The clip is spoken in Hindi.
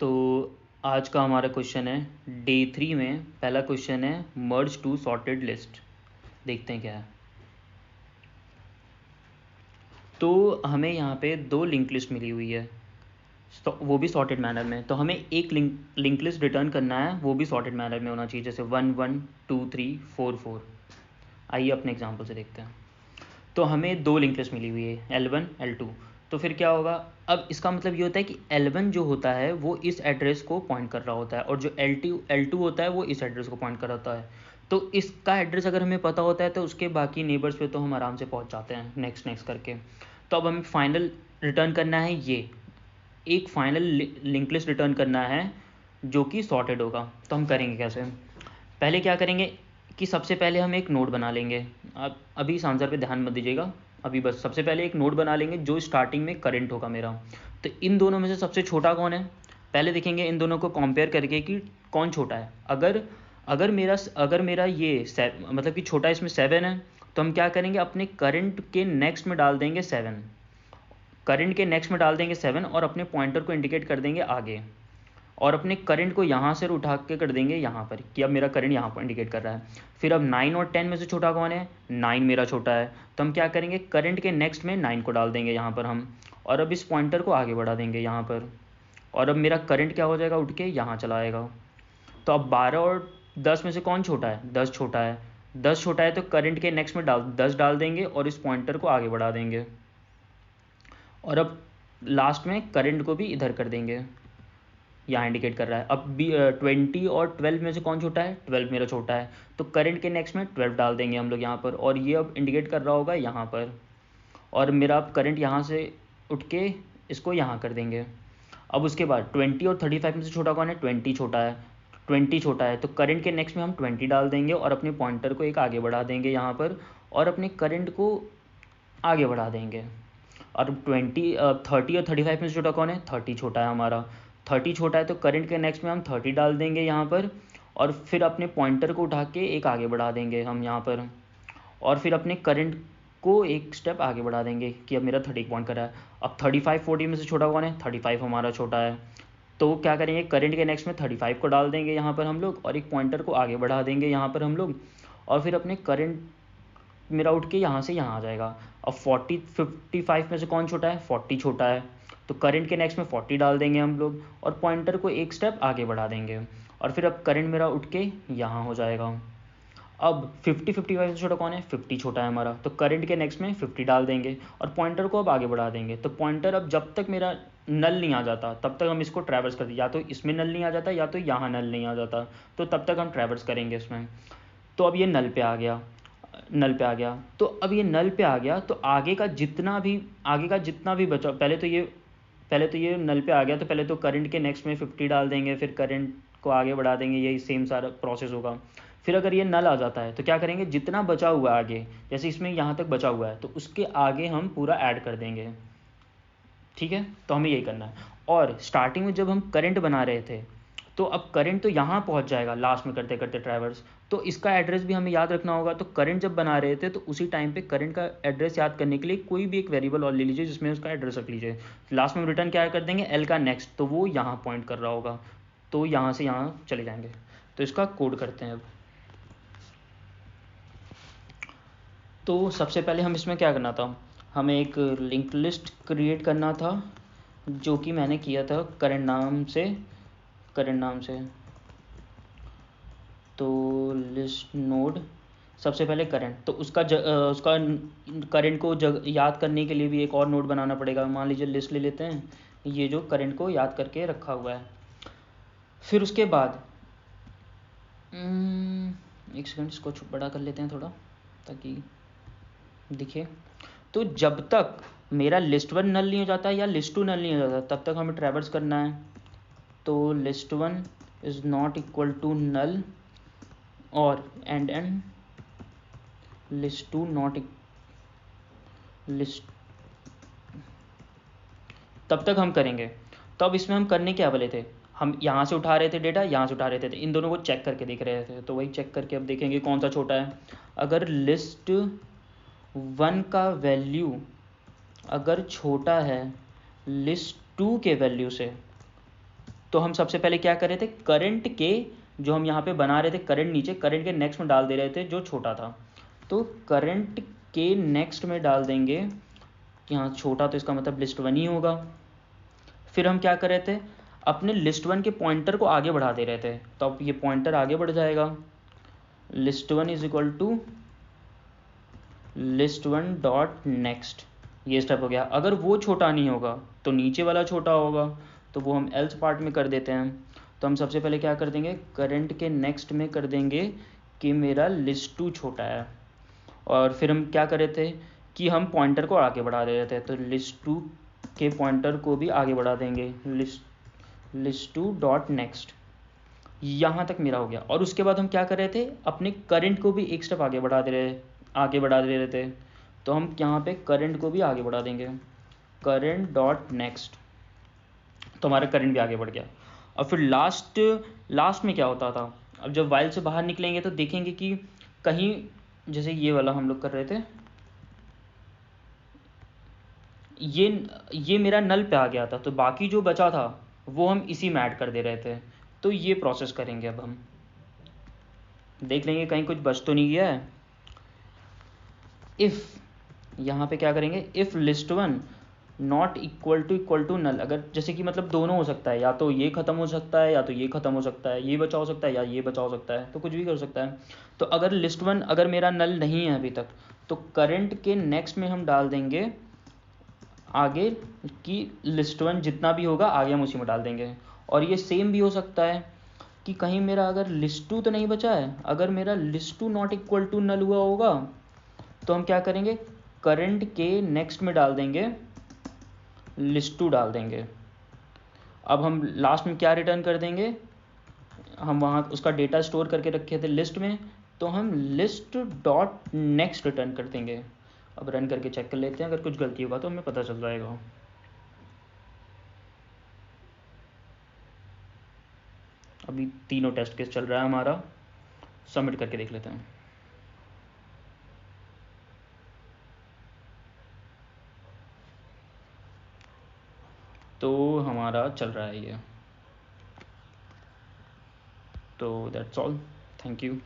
तो आज का हमारा क्वेश्चन है डे 3 में पहला क्वेश्चन है मर्ज टू सॉर्टेड लिस्ट। देखते हैं क्या है। तो हमें यहाँ पे दो लिंक लिस्ट मिली हुई है, तो वो भी सॉर्टेड मैनर में। तो हमें एक लिंक लिस्ट रिटर्न करना है, वो भी सॉर्टेड मैनर में होना चाहिए, जैसे 1 1 2 3 4 4। आइए अपने एग्जांपल से देखते हैं। तो हमें दो लिंक लिस्ट मिली हुई है L1 L2। तो फिर क्या होगा, अब इसका मतलब ये होता है कि L1 जो होता है वो इस एड्रेस को पॉइंट कर रहा होता है, और जो L2 होता है वो इस एड्रेस को पॉइंट कर रहा होता है। तो इसका एड्रेस अगर हमें पता होता है तो उसके बाकी नेबर्स पे तो हम आराम से पहुंच जाते हैं नेक्स्ट नेक्स्ट करके। तो अब हमें फाइनल रिटर्न करना है, ये एक फाइनल लिंक लिस्ट रिटर्न करना है जो कि सॉर्टेड होगा। तो हम करेंगे कैसे, पहले क्या करेंगे कि सबसे पहले हम एक नोड बना लेंगे। अब अभी इस आंसर पे ध्यान मत दीजिएगा, अभी बस सबसे पहले एक नोड बना लेंगे जो स्टार्टिंग में करंट होगा मेरा। तो इन दोनों में से सबसे छोटा कौन है, पहले देखेंगे इन दोनों को कंपेयर करके कि कौन छोटा है। अगर मेरा ये मतलब कि छोटा इसमें 7 है, तो हम क्या करेंगे, अपने करंट के नेक्स्ट में डाल देंगे 7। करंट के नेक्स्ट में डाल देंगे 7 और अपने पॉइंटर को इंडिकेट कर देंगे आगे, और अपने करंट को यहाँ से उठा के कर देंगे यहाँ पर कि अब मेरा करंट यहाँ पर इंडिकेट कर रहा है। फिर अब 9 और 10 में से छोटा कौन है, 9 मेरा छोटा है। तो हम क्या करेंगे, करंट के नेक्स्ट में 9 को डाल देंगे यहाँ पर हम, और अब इस पॉइंटर को आगे बढ़ा देंगे यहाँ पर, और अब मेरा करंट क्या हो जाएगा, उठ के यहाँ चला आएगा। तो अब 12 और 10 में से कौन छोटा है, 10 छोटा है। 10 छोटा है तो करंट के नेक्स्ट में 10 डाल देंगे और इस पॉइंटर को आगे बढ़ा देंगे, और अब लास्ट में करंट को भी इधर कर देंगे, यहाँ इंडिकेट कर रहा है। अब 20 और 12 में से कौन छोटा है, 12 मेरा छोटा है। तो करंट के नेक्स्ट में 12 डाल देंगे हम लोग यहाँ पर, और ये अब इंडिकेट कर रहा होगा यहाँ पर, और मेरा अब करंट यहाँ से उठ के इसको यहाँ कर देंगे। अब उसके बाद 20 और 35 में से छोटा कौन है, 20 छोटा है। 20 छोटा है तो करंट के नेक्स्ट में हम 20 डाल देंगे और अपने पॉइंटर को एक आगे बढ़ा देंगे यहाँ पर, और अपने करंट को आगे बढ़ा देंगे। और 30 और 35 में से छोटा कौन है, 30 छोटा है हमारा। 30 छोटा है तो करंट के नेक्स्ट में हम 30 डाल देंगे यहाँ पर, और फिर अपने पॉइंटर को उठा के एक आगे बढ़ा देंगे हम यहाँ पर, और फिर अपने करंट को एक स्टेप आगे बढ़ा देंगे कि अब मेरा 30 पॉइंट कर रहा है। अब 35 40 में से छोटा कौन है, 35 हमारा छोटा है। तो क्या करेंगे, करंट के नेक्स्ट में 35 को डाल देंगे यहाँ पर हम लोग, और एक पॉइंटर को आगे बढ़ा देंगे यहाँ पर हम लोग, और फिर अपने करंट मेरा उठ के यहाँ से यहाँ आ जाएगा। अब 55 में से कौन छोटा है, 40 छोटा है। तो करंट के नेक्स्ट में 40 डाल देंगे हम लोग, और पॉइंटर को एक स्टेप आगे बढ़ा देंगे, और फिर अब करंट मेरा उठ के यहाँ हो जाएगा। अब 55 से छोटा कौन है, 50 छोटा है हमारा। तो करंट के नेक्स्ट में 50 डाल देंगे और पॉइंटर को अब आगे बढ़ा देंगे। तो पॉइंटर अब जब तक मेरा नल नहीं आ जाता तब तक हम इसको ट्रैवर्स कर दें, या तो इसमें नल नहीं आ जाता या तो यहाँ नल नहीं आ जाता, तो तब तक हम ट्रैवर्स करेंगे इसमें। तो अब ये नल पे आ गया, नल पे आ गया। तो अब ये नल पे आ गया तो आगे का जितना भी बचा, पहले तो ये नल पे आ गया, तो पहले तो करंट के नेक्स्ट में 50 डाल देंगे, फिर करंट को आगे बढ़ा देंगे, यही सेम सारा प्रोसेस होगा। फिर अगर ये नल आ जाता है तो क्या करेंगे, जितना बचा हुआ है आगे, जैसे इसमें यहाँ तक बचा हुआ है तो उसके आगे हम पूरा ऐड कर देंगे। ठीक है, तो हमें यही करना है। और स्टार्टिंग में जब हम करंट बना रहे थे तो अब करंट तो यहाँ पहुँच जाएगा लास्ट में करते करते ट्रैवर्स, तो इसका एड्रेस भी हमें याद रखना होगा। तो करंट जब बना रहे थे तो उसी टाइम पे करंट का एड्रेस याद करने के लिए कोई भी एक वेरिएबल और ले लीजिए जिसमें उसका एड्रेस रख लीजिए। लास्ट में रिटर्न क्या कर देंगे, एल का नेक्स्ट, तो वो यहाँ पॉइंट कर रहा होगा, तो यहाँ से यहाँ चले जाएंगे। तो इसका कोड करते हैं अब। तो सबसे पहले हम इसमें क्या करना था, हमें एक लिंक लिस्ट क्रिएट करना था, जो कि मैंने किया था करंट नाम से। तो लिस्ट नोड, सबसे पहले करंट, तो उसका करंट को याद करने के लिए भी एक और नोड बनाना पड़ेगा। मान लीजिए लिस्ट ले लेते हैं, ये जो करंट को याद करके रखा हुआ है। फिर उसके बाद एक सेकंड, इसको बड़ा कर लेते हैं थोड़ा ताकि दिखे। तो जब तक मेरा लिस्ट 1 नल नहीं हो जाता या लिस्ट 2 नल नहीं हो जाता तब तक हमें ट्रैवर्स करना है। तो list 1 is not equal to null, और एंड लिस्ट 2 नॉट लिस्ट, तब तक हम करेंगे। तो अब इसमें हम करने क्या वाले थे, हम यहाँ से उठा रहे थे डेटा, यहाँ से उठा रहे थे, इन दोनों को चेक करके देख रहे थे। तो वही चेक करके अब देखेंगे कौन सा छोटा है। अगर लिस्ट 1 का वैल्यू अगर छोटा है लिस्ट 2 के वैल्यू से, तो हम सबसे पहले क्या कर रहे थे, करंट के जो हम यहाँ पे बना रहे थे करंट नीचे, करंट के नेक्स्ट में डाल दे रहे थे जो छोटा था, तो करंट के नेक्स्ट में डाल देंगे कि हाँ छोटा, तो इसका मतलब लिस्ट वन ही होगा। फिर हम क्या कर रहे थे, अपने लिस्ट वन के पॉइंटर को आगे बढ़ा दे रहे थे, तो अब ये पॉइंटर आगे बढ़ जाएगा, list one is equal to list one dot next, ये स्टेप हो गया। अगर वो छोटा नहीं होगा तो नीचे वाला छोटा होगा, तो वो हम एल्स पार्ट में कर देते हैं। तो हम सबसे पहले क्या कर देंगे, करंट के नेक्स्ट में कर देंगे कि मेरा लिस्ट टू छोटा है, और फिर हम क्या कर रहे थे कि हम पॉइंटर को आगे बढ़ा दे रहे थे, तो लिस्ट टू के पॉइंटर को भी आगे बढ़ा देंगे, लिस्ट टू डॉट नेक्स्ट, यहाँ तक मेरा हो गया। और उसके बाद हम क्या कर रहे थे, अपने करंट को भी एक स्टेप आगे बढ़ा दे रहे थे, तो हम यहाँ पे करंट को भी आगे बढ़ा देंगे, करंट डॉट नेक्स्ट, तो हमारा करंट भी आगे बढ़ गया। और फिर लास्ट में क्या होता था, अब जब वाइल से बाहर निकलेंगे तो देखेंगे कि कहीं, जैसे ये वाला हम लोग कर रहे थे, ये मेरा नल पे आ गया था, तो बाकी जो बचा था वो हम इसी में ऐड कर दे रहे थे। तो ये प्रोसेस करेंगे, अब हम देख लेंगे कहीं कुछ बच तो नहीं गया है। इफ़, यहाँ पे क्या करेंगे, if list one not equal to null, अगर जैसे कि मतलब दोनों हो सकता है, या तो ये ख़त्म हो सकता है या तो ये ख़त्म हो सकता है, ये बचा हो सकता है या ये बचा हो सकता है, तो कुछ भी कर सकता है। तो अगर लिस्ट वन अगर मेरा नल नहीं है अभी तक, तो करंट के नेक्स्ट में हम डाल देंगे आगे की लिस्ट वन जितना भी होगा आगे हम उसी में डाल देंगे। और ये सेम भी हो सकता है कि कहीं मेरा अगर लिस्ट टू तो नहीं बचा है, अगर मेरा list two not equal to null हुआ होगा तो हम क्या करेंगे, करंट के नेक्स्ट में डाल देंगे, लिस्ट टू डाल देंगे। अब हम लास्ट में क्या रिटर्न कर देंगे, हम वहाँ उसका डेटा स्टोर करके रखे थे लिस्ट में, तो हम लिस्ट डॉट नेक्स्ट रिटर्न कर देंगे। अब रन करके चेक कर लेते हैं, अगर कुछ गलती होगा तो हमें पता चल जाएगा। अभी तीनों टेस्ट केस चल रहा है हमारा, सबमिट करके देख लेते हैं। तो हमारा चल रहा है ये, तो दैट्स ऑल, थैंक यू।